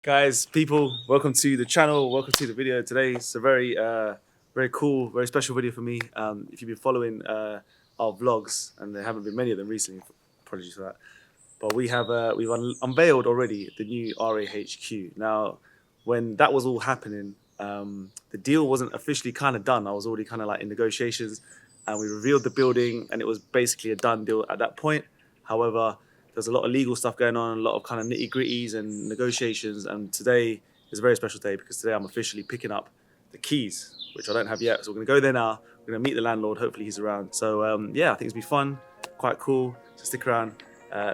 Guys, people, welcome to the channel. Welcome to the video today. It's a very cool, very special video for me. If you've been following our vlogs, and there haven't been many of them recently, apologies for that. But we've unveiled already the new RAHQ. Now, when that was all happening, the deal wasn't officially kind of done. I was already kind of like in negotiations, and we revealed the building, and it was basically a done deal at that point. However, there's a lot of legal stuff going on, a lot of kind of nitty gritties and negotiations. And today is a very special day because today I'm officially picking up the keys, which I don't have yet. So we're gonna go there now. We're gonna meet the landlord. Hopefully he's around. So yeah, I think it's gonna be fun, quite cool. So stick around,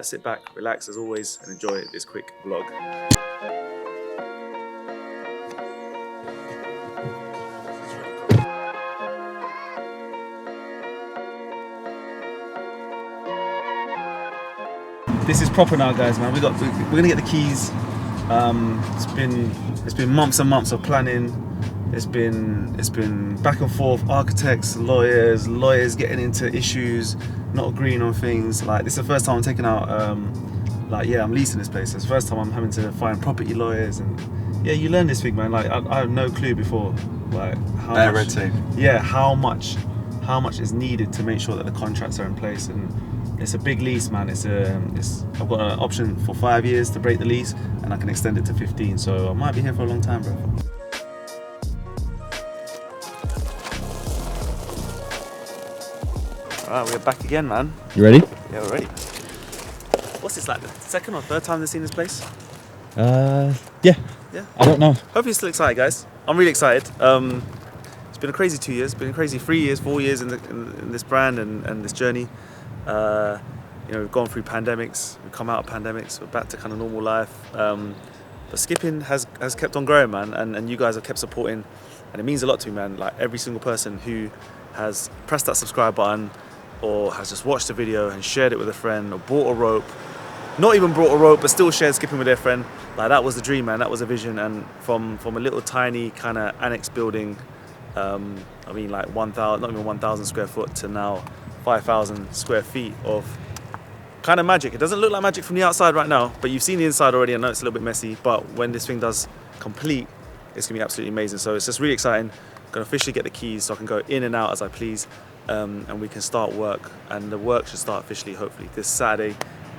sit back, relax as always, and enjoy this quick vlog. This is proper now, guys, man. We're gonna get the keys. It's been months and months of planning. It's been back and forth, architects, lawyers getting into issues, not agreeing on things. Like, this is the first time I'm taking out I'm leasing this place. It's the first time I'm having to find property lawyers, and yeah, you learn this thing, man. Like, I had no clue before, like how much red tape. Yeah, how much is needed to make sure that the contracts are in place. And it's a big lease, man. I've got an option for 5 years to break the lease, and I can extend it to 15. So I might be here for a long time, bro. All right, we're back again, man. You ready? Yeah, we're ready. What's this, like the second or third time they've seen this place? Yeah. Yeah. I don't know. Hopefully you're still excited, guys. I'm really excited. It's been a crazy 2 years. Been a crazy 3 years, 4 years in this brand and this journey. We've gone through pandemics, we've come out of pandemics, we're back to kind of normal life. But skipping has kept on growing, man, and you guys have kept supporting, and it means a lot to me, man. Like, every single person who has pressed that subscribe button, or has just watched the video and shared it with a friend, or bought a rope, not even brought a rope, but still shared skipping with their friend. Like, that was the dream, man. That was a vision. And from a little tiny kind of annex building, like 1,000, not even 1,000 square foot, to now 5,000 square feet of kind of magic. It doesn't look like magic from the outside right now, but you've seen the inside already. I know it's a little bit messy, but when this thing does complete, it's gonna be absolutely amazing. So it's just really exciting. I'm gonna officially get the keys so I can go in and out as I please, and we can start work. And the work should start officially, hopefully, this Saturday.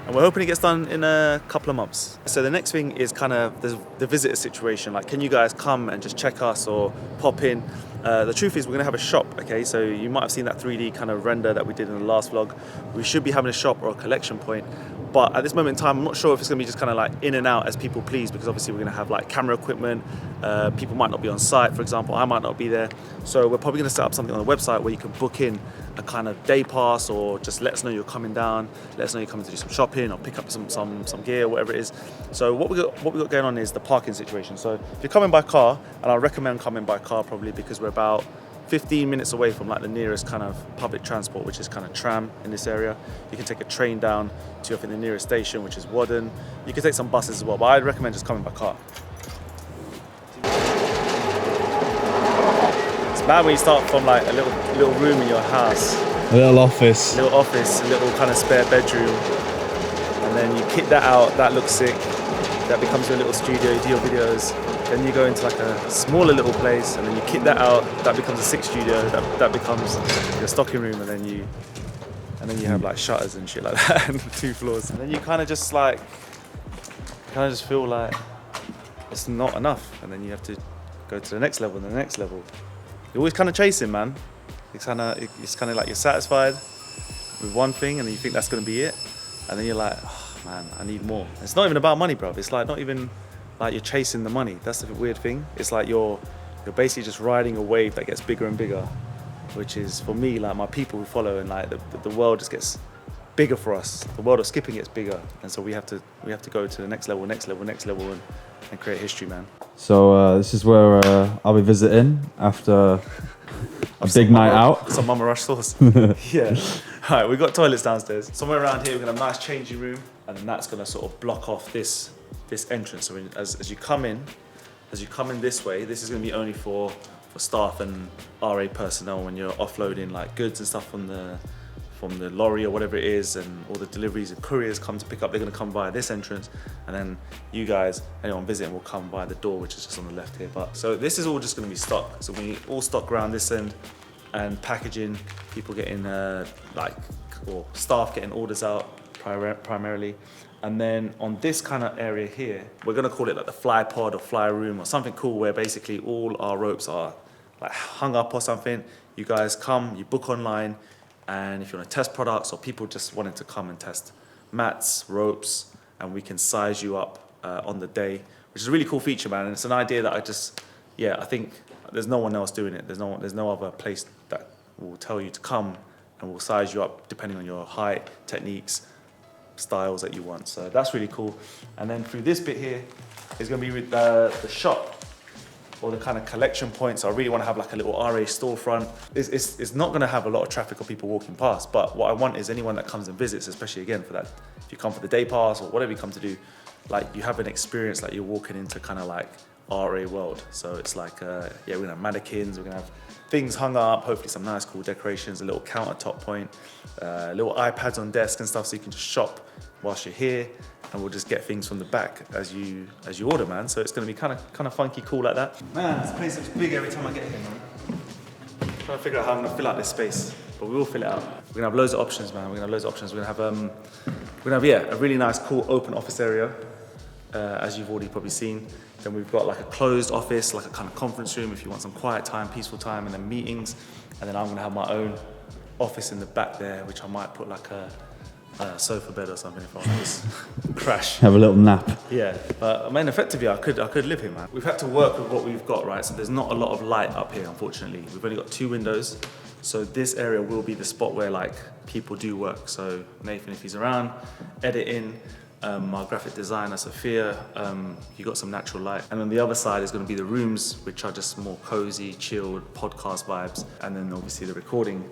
And we're hoping it gets done in a couple of months. So the next thing is kind of the visitor situation. Like, can you guys come and just check us or pop in? The truth is, we're gonna have a shop, okay? So you might have seen that 3D kind of render that we did in the last vlog. We should be having a shop or a collection point. But at this moment in time, I'm not sure if it's gonna be just kind of like in and out as people please, because obviously we're gonna have like camera equipment. People might not be on site, for example. I might not be there. So we're probably gonna set up something on the website where you can book in a kind of day pass, or just let us know you're coming down, let us know you're coming to do some shopping or pick up some gear, whatever it is. So what we got going on is the parking situation. So if you're coming by car, and I recommend coming by car probably because we're about 15 minutes away from like the nearest kind of public transport, which is kind of tram in this area. You can take a train down to, I think, the nearest station, which is Wadden. You can take some buses as well, but I'd recommend just coming by car. It's bad when you start from like a little room in your house. A little office. A little office, a little kind of spare bedroom. And then you kick that out, that looks sick. That becomes your little studio, you do your videos. Then you go into like a smaller little place, and then you kick that out, that becomes a sixth studio, that becomes your stocking room, and then you have like shutters and shit like that, and 2 floors. And then you kind of just feel like it's not enough, and then you have to go to the next level and the next level. You're always kind of chasing, man. It's kind of like you're satisfied with one thing, and then you think that's gonna be it, and then you're like, oh, man, I need more. And it's not even about money, bro. It's like not even like you're chasing the money. That's the weird thing. It's like you're basically just riding a wave that gets bigger and bigger, which is, for me, like my people who follow, and like the world just gets bigger for us. The world of skipping gets bigger, and so we have to go to the next level, and create history, man. So this is where I'll be visiting after a big night out. Some Mama Rush sauce. Yeah. All right, we've got toilets downstairs. Somewhere around here, we're gonna have a nice changing room, and then that's gonna sort of block off this entrance. So as you come in this way, this is gonna be only for staff and RA personnel when you're offloading like goods and stuff from the lorry or whatever it is, and all the deliveries and couriers come to pick up, they're going to come via this entrance, and then you guys, anyone visiting, will come via the door, which is just on the left here. But so this is all just going to be stock. So we all stock around this end, and packaging, people getting or staff getting orders out primarily. And then on this kind of area here, we're going to call it like the fly pod or fly room or something cool, where basically all our ropes are like hung up or something. You guys come, you book online, and if you want to test products or people just wanting to come and test mats, ropes, and we can size you up on the day, which is a really cool feature, man. And it's an idea that I think there's no one else doing it. There's no other place that will tell you to come and will size you up depending on your height, techniques, styles that you want. So that's really cool. And then through this bit here is going to be with the shop, or the kind of collection points. I really want to have like a little RA storefront. It's not going to have a lot of traffic or people walking past, but what I want is anyone that comes and visits, especially again for that, if you come for the day pass or whatever you come to do, like you have an experience like you're walking into kind of like RA world. So it's like, we're gonna have mannequins, we're gonna have things hung up, hopefully some nice cool decorations, a little countertop point, little iPads on desk and stuff, so you can just shop whilst you're here, and we'll just get things from the back as you order, man. So it's gonna be kind of funky, cool like that. Man, this place looks big every time I get here, man. I'm trying to figure out how I'm gonna fill out this space, but we will fill it out. We're gonna have loads of options, man. We're gonna have a really nice, cool, open office area, as you've already probably seen. Then we've got like a closed office, like a kind of conference room if you want some quiet time, peaceful time, and then meetings. And then I'm gonna have my own office in the back there, which I might put like a sofa bed or something if I want to just crash. Have a little nap. Yeah, but I mean, effectively, I could live here, man. We've had to work with what we've got, right? So there's not a lot of light up here, unfortunately. We've only got 2 windows, so this area will be the spot where like people do work. So Nathan, if he's around, editing. Our graphic designer, Sophia, you got some natural light. And on the other side is going to be the rooms, which are just more cozy, chilled, podcast vibes. And then obviously the recording,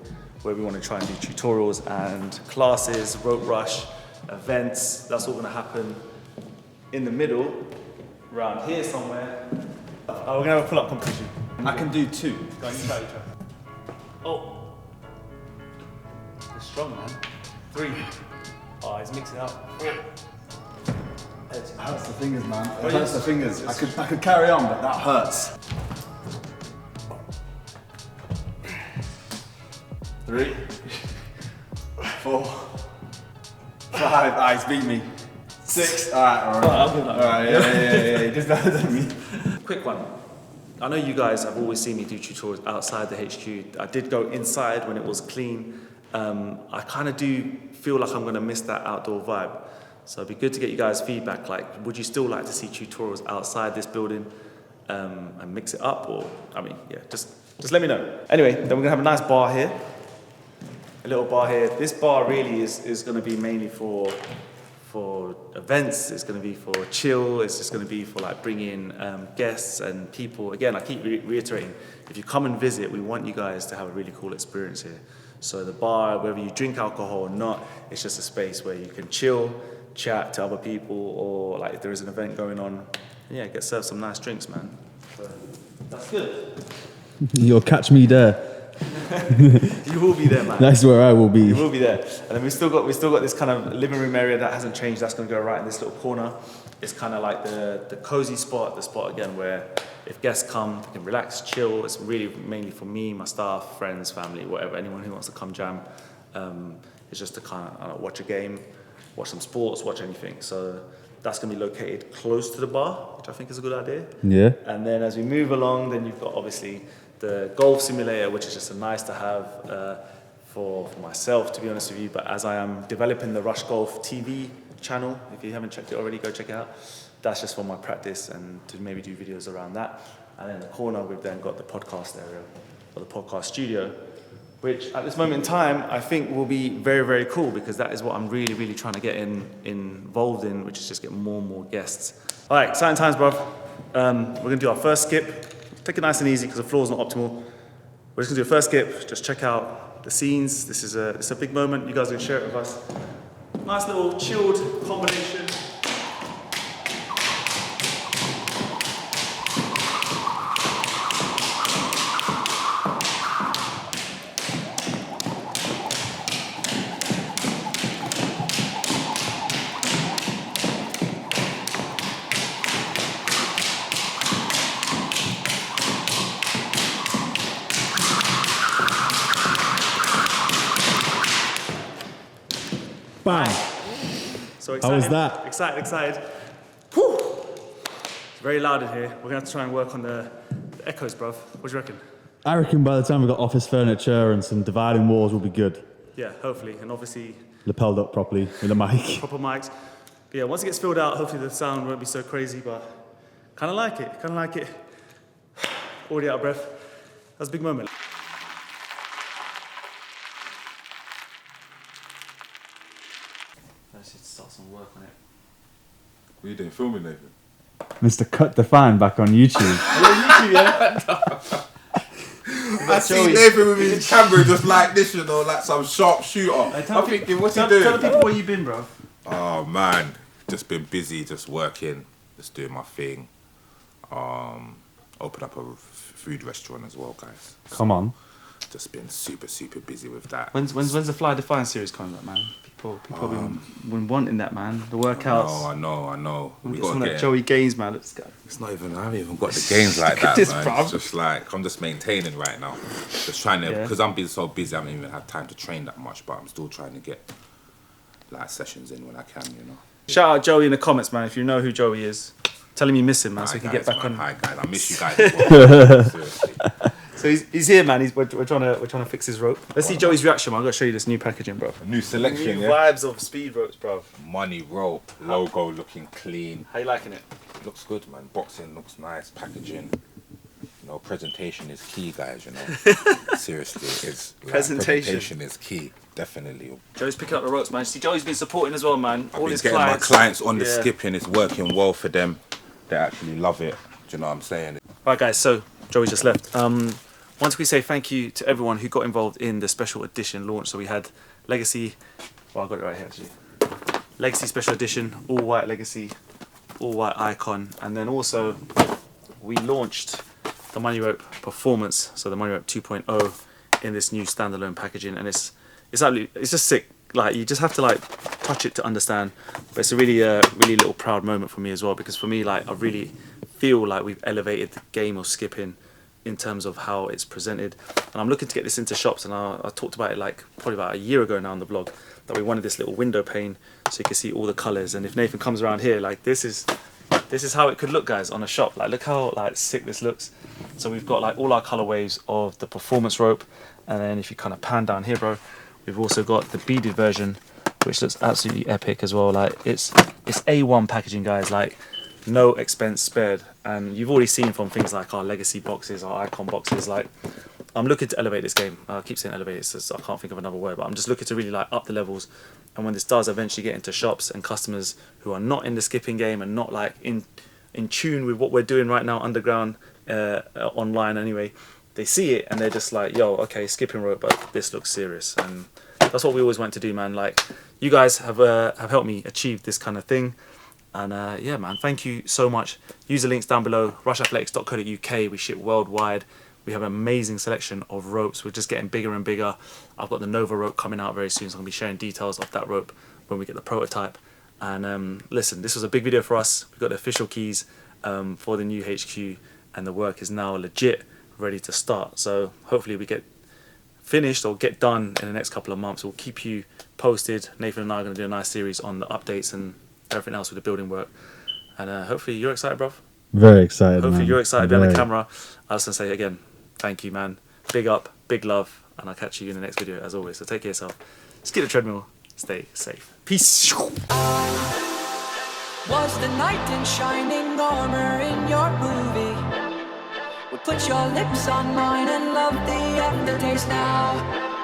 where we want to try and do tutorials and classes, rope rush, events. That's all going to happen in the middle, around here somewhere. We're going to have a pull-up competition. I can do 2. Go on, you try. Oh. You're strong, man. 3. Oh, he's mixing up. 4. It hurts the fingers, man. It hurts the fingers. I could carry on, but that hurts. 3, 4, 5. He's beat me. 6. Alright. Yeah. He does better than me. Quick one. I know you guys have always seen me do tutorials outside the HQ. I did go inside when it was clean. I kind of do feel like I'm going to miss that outdoor vibe. So it'd be good to get you guys' feedback. Like, would you still like to see tutorials outside this building and mix it up? Or, just let me know. Anyway, then we're going to have a nice bar here. A little bar here. This bar really is going to be mainly for events. It's going to be for chill. It's just going to be for like bringing guests and people. Again, I keep reiterating, if you come and visit, we want you guys to have a really cool experience here. So the bar, whether you drink alcohol or not, it's just a space where you can chill, chat to other people, or like if there is an event going on, get served some nice drinks, man. So that's good. You'll catch me there. You will be there, man. That's where I will be. You will be there. And then we still got this kind of living room area that hasn't changed. That's going to go right in this little corner. It's kind of like the cozy spot, the spot again where if guests come, they can relax, chill. It's really mainly for me, my staff, friends, family, whatever, anyone who wants to come jam. It's just to kind of watch a game, watch some sports, watch anything. So that's going to be located close to the bar, which I think is a good idea. Yeah. And then as we move along, then you've got obviously the golf simulator, which is just a nice to have for myself, to be honest with you. But as I am developing the Rush Golf TV channel, if you haven't checked it already, go check it out. That's just for my practice and to maybe do videos around that. And in the corner, we've then got the podcast area, or the podcast studio, which at this moment in time, I think will be very, very cool, because that is what I'm really, really trying to get involved in, which is just get more and more guests. All right, exciting times, bruv. We're gonna do our first skip. Take it nice and easy, because the floor's not optimal. We're just gonna do a first skip, just check out the scenes. This is it's a big moment. You guys are gonna share it with us. Nice little chilled combination. Bam. So excited. How was that? Excited. Whew. It's very loud in here. We're gonna have to try and work on the echoes, bruv. What do you reckon? I reckon by the time we've got office furniture and some dividing walls, we'll be good. Yeah, hopefully. And obviously, Lapelled up properly with a mic. proper mics. But yeah, once it gets filled out, hopefully the sound won't be so crazy, but kind of like it. Already out of breath. That was a big moment. I should start some work on it. What are you doing, filming, Nathan? Mr. Cut the Fan back on YouTube. I see Nathan with his camera just like this, you know, like some sharp shooter. I'm thinking, what's he doing? Tell the people where you've been, bro. Oh man, just been busy, just working, just doing my thing. Open up a food restaurant as well, guys. Come on. Just been super busy with that. When's the Fly Define series coming up, man? People have been wanting that, man. The workouts. I know. We got some of that Joey Gaines, man. Let's go. It's not even. I haven't even got the games like that, this, man. bruv. It's just like I'm just maintaining right now. Just trying to, because I'm being so busy, I haven't even had time to train that much. But I'm still trying to get like sessions in when I can, you know. Shout out Joey in the comments, man. If you know who Joey is, tell him you miss him, man, so we can get back on. Hi guys, I miss you guys as well. Seriously. So he's here, man. We're trying to fix his rope. Let's see Joey's reaction, man. I'm gonna show you this new packaging, bro. A new selection, New yeah. vibes of speed ropes, bro. Money rope, logo looking clean. How you liking it? Looks good, man. Boxing looks nice. Packaging. You know, presentation is key, guys. You know, seriously, it's like, presentation is key. Definitely. Joey's picking up the ropes, man. See, Joey's been supporting as well, man. I've been getting my clients on the skipping. It's working well for them. They actually love it. Do you know what I'm saying? Right, guys. So Joey just left. Once we say thank you to everyone who got involved in the special edition launch. So we had Legacy. Well, I got it right here actually. Legacy special edition, all white Legacy, all white Icon, and then also we launched the Money Rope Performance. So the Money Rope 2.0 in this new standalone packaging, and it's just sick. Like, you just have to like touch it to understand. But it's a really little proud moment for me as well, because for me, like, I really feel like we've elevated the game of skipping in terms of how it's presented, and I'm looking to get this into shops. And I talked about it like probably about a year ago now on the blog, that we wanted this little window pane so you can see all the colours. And if Nathan comes around here, like, this is how it could look, guys, on a shop. Like, look how like sick this looks. So we've got like all our colorways of the performance rope, and then if you kind of pan down here, bro, we've also got the beaded version, which looks absolutely epic as well. Like, it's A1 packaging, guys. Like, no expense spared. And you've already seen from things like our Legacy boxes, our Icon boxes, like, I'm looking to elevate this game. I keep saying elevate, so I can't think of another word, but I'm just looking to really like up the levels. And when this does eventually get into shops and customers who are not in the skipping game and not like in tune with what we're doing right now underground, online anyway, they see it and they're just like, yo, okay, skipping rope, but this looks serious. And that's what we always want to do, man. Like, you guys have helped me achieve this kind of thing. And yeah, man, thank you so much. Use the links down below, rushathletics.co.uk. We ship worldwide. We have an amazing selection of ropes. We're just getting bigger and bigger. I've got the Nova rope coming out very soon, so I'm going to be sharing details of that rope when we get the prototype. And listen, this was a big video for us. We've got the official keys for the new HQ, and the work is now legit, ready to start. So hopefully we get finished or get done in the next couple of months. We'll keep you posted. Nathan and I are going to do a nice series on the updates and everything else with the building work. And hopefully you're excited, bro. Very excited. Hopefully man. you're excited behind the camera. I was going to say again, thank you, man. Big up, big love, and I'll catch you in the next video as always. So take care of yourself. Just get the treadmill. Stay safe. Peace. Was the knight in shining armor in your movie? Would put your lips on mine and love the aftertaste now.